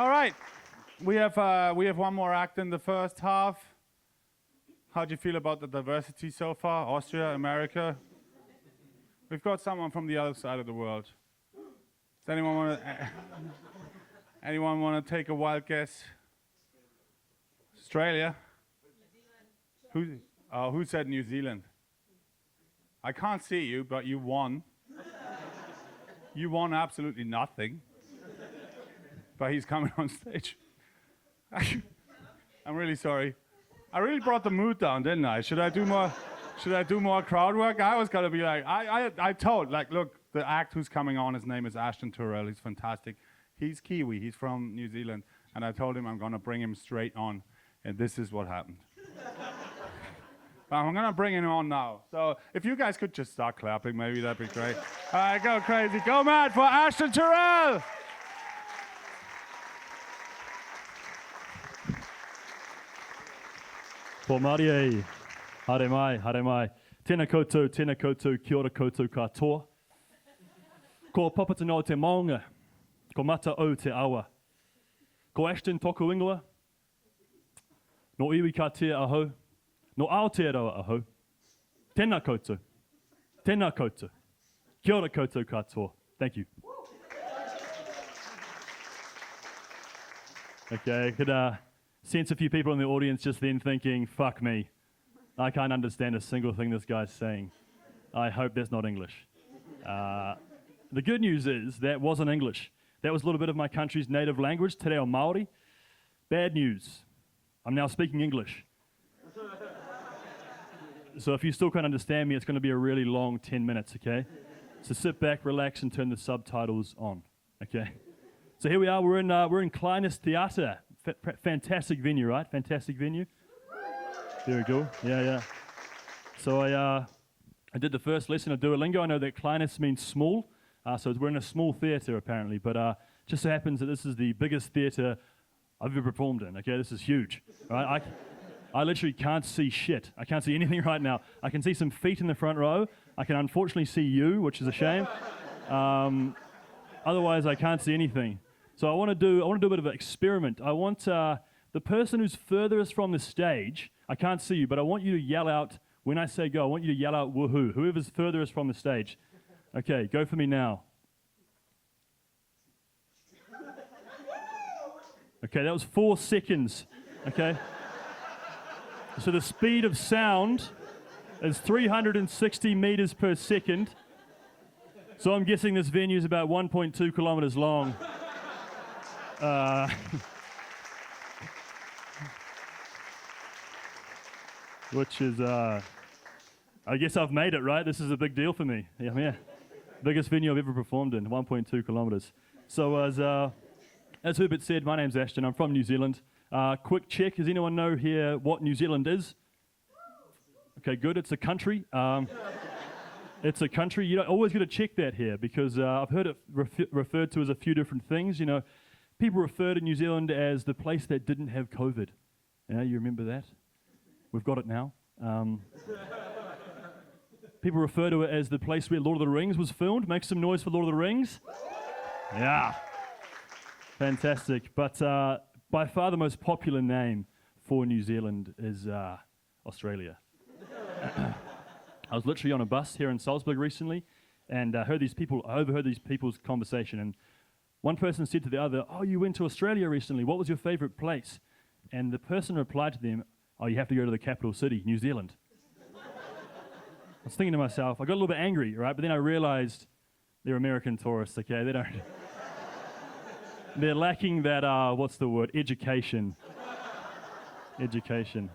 All right, we have one more act in the first half. How do you feel about the diversity so far? Austria, America. We've got someone from the other side of the world. Does anyone want to take a wild guess? Australia? Who said New Zealand? I can't see you, but you won. You won absolutely nothing. But he's coming on stage. I'm really sorry. I really brought the mood down, didn't I? Should I do more crowd work? I was gonna be like, I told, like, look, the act who's coming on, his name is Ashton Tourell. He's fantastic. He's Kiwi. He's from New Zealand. And I told him I'm gonna bring him straight on. And this is what happened. I'm gonna bring him on now. So if you guys could just start clapping, maybe that'd be great. All right, go crazy, go mad for Ashton Tourell! Ko Māori, haere mai. Tēnā koutou, kia ora koutou katoa. Ko papata no te maunga, ko mata o te awa. Ko Ashton toku ingoa, no iwi ka tia aho, no Aotearoa aho. Tēnā koutou, kia ora koutou katoa. Thank you. Okay, I could sense a few people in the audience just then thinking, fuck me, I can't understand a single thing this guy's saying. I hope that's not English. The good news is that wasn't English. That was a little bit of my country's native language, te reo Māori. Bad news, I'm now speaking English. So if you still can't understand me, it's going to be a really long 10 minutes, okay? So sit back, relax, and turn the subtitles on, okay? So here we are, we're in Kleines Theater. Fantastic venue, right? Fantastic venue. Very cool. Yeah. So I did the first lesson of Duolingo. I know that Kleines means small, so we're in a small theatre apparently, but just so happens that this is the biggest theatre I've ever performed in. Okay, this is huge. Right? I literally can't see shit. I can't see anything right now. I can see some feet in the front row. I can unfortunately see you, which is a shame. Otherwise, I can't see anything. So I want to do a bit of an experiment. I want the person who's furthest from the stage, I can't see you, but I want you to yell out, when I say go, I want you to yell out woohoo, whoever's furthest from the stage. Okay, go for me now. Okay, that was 4 seconds, okay? So the speed of sound is 360 meters per second. So I'm guessing this venue is about 1.2 kilometers long. Which is, I guess I've made it, right? This is a big deal for me. Yeah. Biggest venue I've ever performed in, 1.2 kilometers. So as Herbert said, my name's Ashton. I'm from New Zealand. Quick check, does anyone know here what New Zealand is? Okay, good, it's a country. It's a country. You always got to check that here because I've heard it referred to as a few different things. You know, people refer to New Zealand as the place that didn't have COVID. You remember that? We've got it now. People refer to it as the place where Lord of the Rings was filmed. Make some noise for Lord of the Rings. Yeah. Fantastic. But by far the most popular name for New Zealand is Australia. I was literally on a bus here in Salzburg recently and I overheard these people's conversation, and one person said to the other, "Oh, you went to Australia recently. What was your favorite place?" And the person replied to them, "Oh, you have to go to the capital city, New Zealand." I was thinking to myself, I got a little bit angry, right? But then I realized they're American tourists, okay? They don't... They're lacking that, what's the word? Education. Education.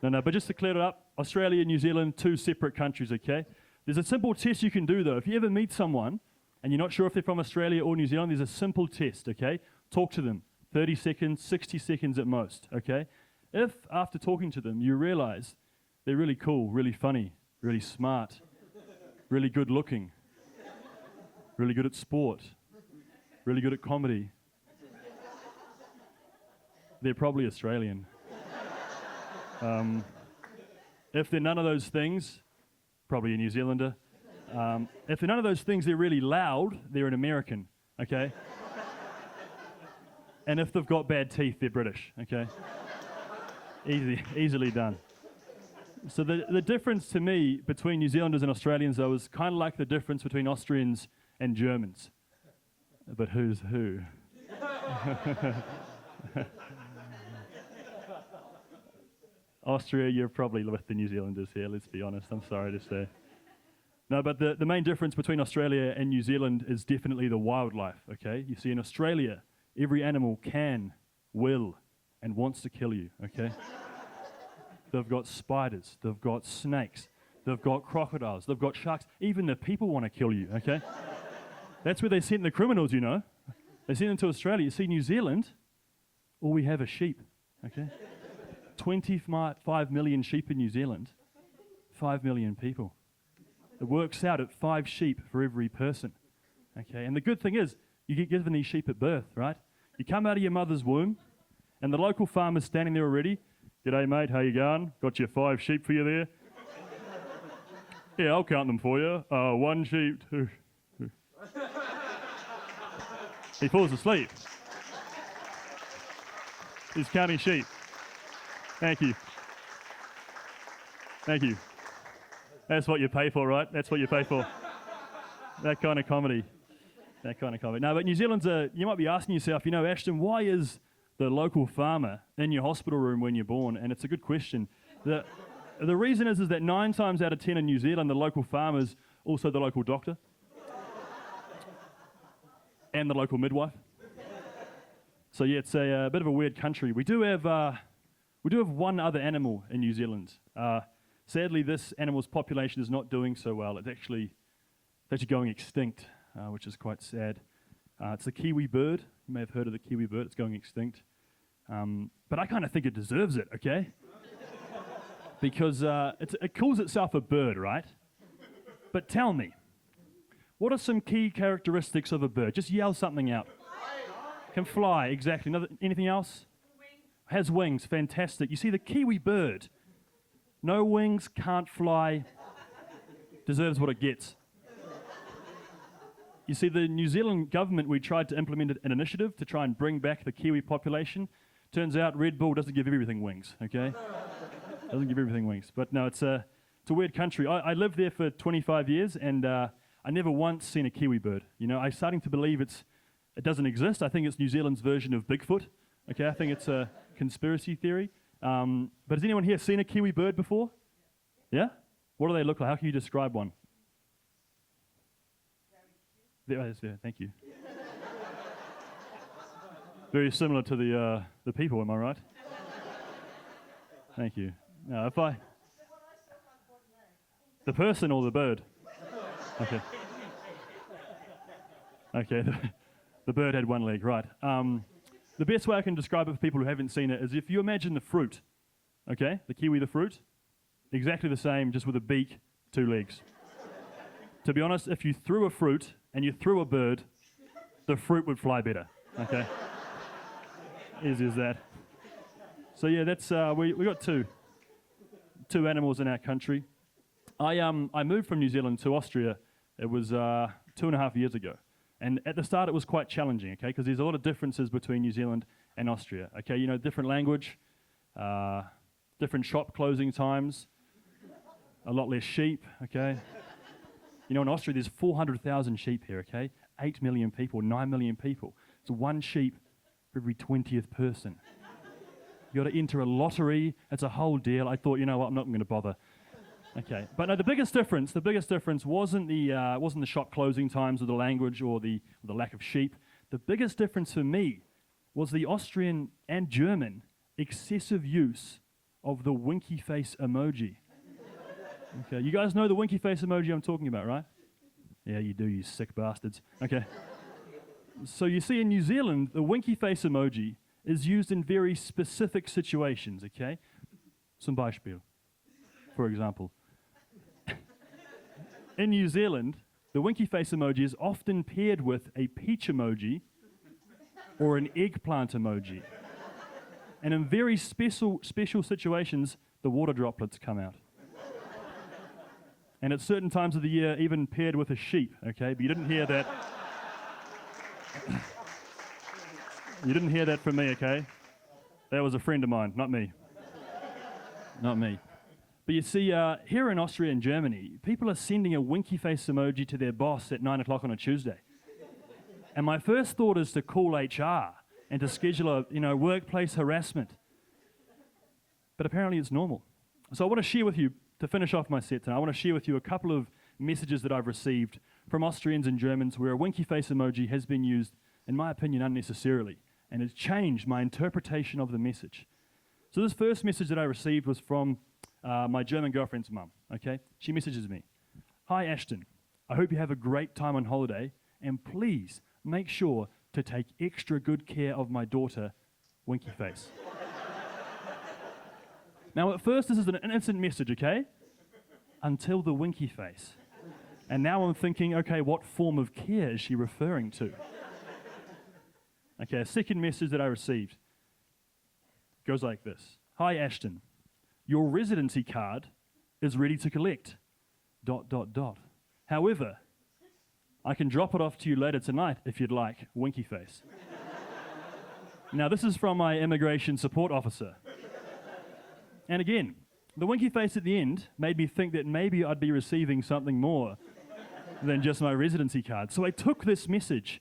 No, but just to clear it up, Australia and New Zealand, 2 separate countries, okay? There's a simple test you can do, though. If you ever meet someone and you're not sure if they're from Australia or New Zealand, there's a simple test, okay? Talk to them. 30 seconds, 60 seconds at most, okay? If, after talking to them, you realize they're really cool, really funny, really smart, really good looking, really good at sport, really good at comedy, they're probably Australian. If they're none of those things, probably a New Zealander. If they're none of those things, they're really loud, they're an American, okay? And if they've got bad teeth, they're British, okay? Easily done. So the difference to me between New Zealanders and Australians, though, is kind of like the difference between Austrians and Germans. But who's who? Austria, you're probably with the New Zealanders here, let's be honest, I'm sorry to say. No, but the main difference between Australia and New Zealand is definitely the wildlife, okay? You see, in Australia, every animal can, will, and wants to kill you, okay? They've got spiders, they've got snakes, they've got crocodiles, they've got sharks. Even the people want to kill you, okay? That's where they sent the criminals, you know. They sent them to Australia. You see, New Zealand, all we have is sheep, okay? 25 million sheep in New Zealand, 5 million people. It works out at 5 sheep for every person, okay? And the good thing is, you get given these sheep at birth, right? You come out of your mother's womb, and the local farmer's standing there already. G'day, mate, how you going? Got your 5 sheep for you there? Yeah, I'll count them for you. 1 sheep, 2. He falls asleep. He's counting sheep. Thank you. Thank you. That's what you pay for, right? That's what you pay for. That kind of comedy. That kind of comedy. No, but New Zealand's you might be asking yourself, you know, Ashton, why is the local farmer in your hospital room when you're born? And it's a good question. The reason is that 9 times out of 10 in New Zealand, the local farmer's also the local doctor and the local midwife. So yeah, it's a bit of a weird country. We do have one other animal in New Zealand. Sadly, this animal's population is not doing so well. It's actually going extinct, which is quite sad. It's the kiwi bird. You may have heard of the kiwi bird. It's going extinct. But I kind of think it deserves it, okay? Because it calls itself a bird, right? But tell me, what are some key characteristics of a bird? Just yell something out. Can fly, exactly. Anything else? Has wings, fantastic. You see, the kiwi bird, no wings, can't fly, deserves what it gets. You see, the New Zealand government, we tried to implement an initiative to try and bring back the kiwi population. Turns out Red Bull doesn't give everything wings, okay? Doesn't give everything wings. But no, it's a weird country. I lived there for 25 years, and I never once seen a kiwi bird. You know, I'm starting to believe it doesn't exist. I think it's New Zealand's version of Bigfoot. Okay, I think it's a conspiracy theory. But has anyone here seen a kiwi bird before? Yeah? What do they look like? How can you describe one? There, thank you. Very similar to the people, am I right? Thank you. Now, the person or the bird? Okay. Okay, the bird had 1 leg, right. The best way I can describe it for people who haven't seen it is if you imagine the fruit, okay, the kiwi, the fruit, exactly the same, just with a beak, 2 legs. To be honest, if you threw a fruit and you threw a bird, the fruit would fly better, okay? Easy as that. So yeah, that's we got two animals in our country. I moved from New Zealand to Austria. It was 2.5 years ago. And at the start, it was quite challenging, okay, because there's a lot of differences between New Zealand and Austria, okay? You know, different language, different shop closing times, a lot less sheep, okay? You know, in Austria, there's 400,000 sheep here, okay? 8 million people, 9 million people. It's 1 sheep for every 20th person. You got to enter a lottery. It's a whole deal. I thought, you know what, I'm not going to bother. Okay, but no, the biggest difference wasn't the shop closing times or the language or the lack of sheep. The biggest difference for me was the Austrian and German excessive use of the winky face emoji. Okay, you guys know the winky face emoji I'm talking about, right? Yeah, you do, you sick bastards. Okay. So you see in New Zealand, the winky face emoji is used in very specific situations, okay? Zum Beispiel, for example. In New Zealand, the winky face emoji is often paired with a peach emoji or an eggplant emoji. And in very special situations, the water droplets come out. And at certain times of the year, even paired with a sheep, okay? But you didn't hear that. You didn't hear that from me, okay? That was a friend of mine, not me. Not me. But you see, here in Austria and Germany, people are sending a winky face emoji to their boss at 9 o'clock on a Tuesday. And my first thought is to call HR and to schedule a, workplace harassment. But apparently it's normal. So I want to share with you, to finish off my set tonight, I want to share with you a couple of messages that I've received from Austrians and Germans where a winky face emoji has been used, in my opinion, unnecessarily, and has changed my interpretation of the message. So this first message that I received was from my German girlfriend's mum, okay? She messages me, "Hi Ashton, I hope you have a great time on holiday, and please make sure to take extra good care of my daughter, winky face." Now at first this is an innocent message, okay? Until the winky face. And now I'm thinking, okay, what form of care is she referring to? Okay, a second message that I received goes like this. "Hi Ashton, your residency card is ready to collect, ... However, I can drop it off to you later tonight if you'd like, winky face." Now this is from my immigration support officer. And again, the winky face at the end made me think that maybe I'd be receiving something more than just my residency card. So I took this message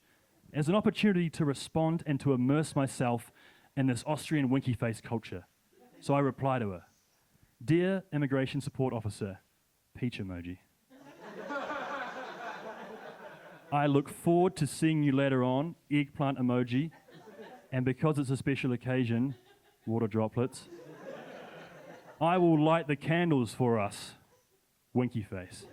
as an opportunity to respond and to immerse myself in this Austrian winky face culture. So I reply to her, "Dear immigration support officer," peach emoji. "I look forward to seeing you later on," eggplant emoji. "And because it's a special occasion," water droplets, "I will light the candles for us," winky face.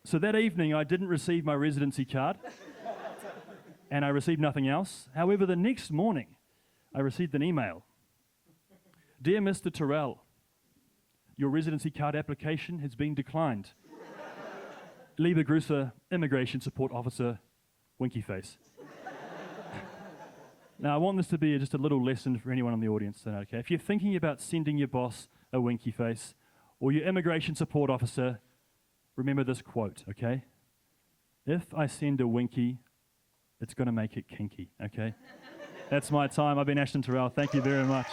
So that evening I didn't receive my residency card and I received nothing else. However, the next morning I received an email. "Dear Mr. Tourell, your residency card application has been declined. Liebe Grüße, immigration support officer," winky face. Now I want this to be just a little lesson for anyone in the audience tonight, okay? If you're thinking about sending your boss a winky face or your immigration support officer, remember this quote, okay? "If I send a winky, it's going to make it kinky," okay? That's my time. I've been Ashton Tourell. Thank you very much.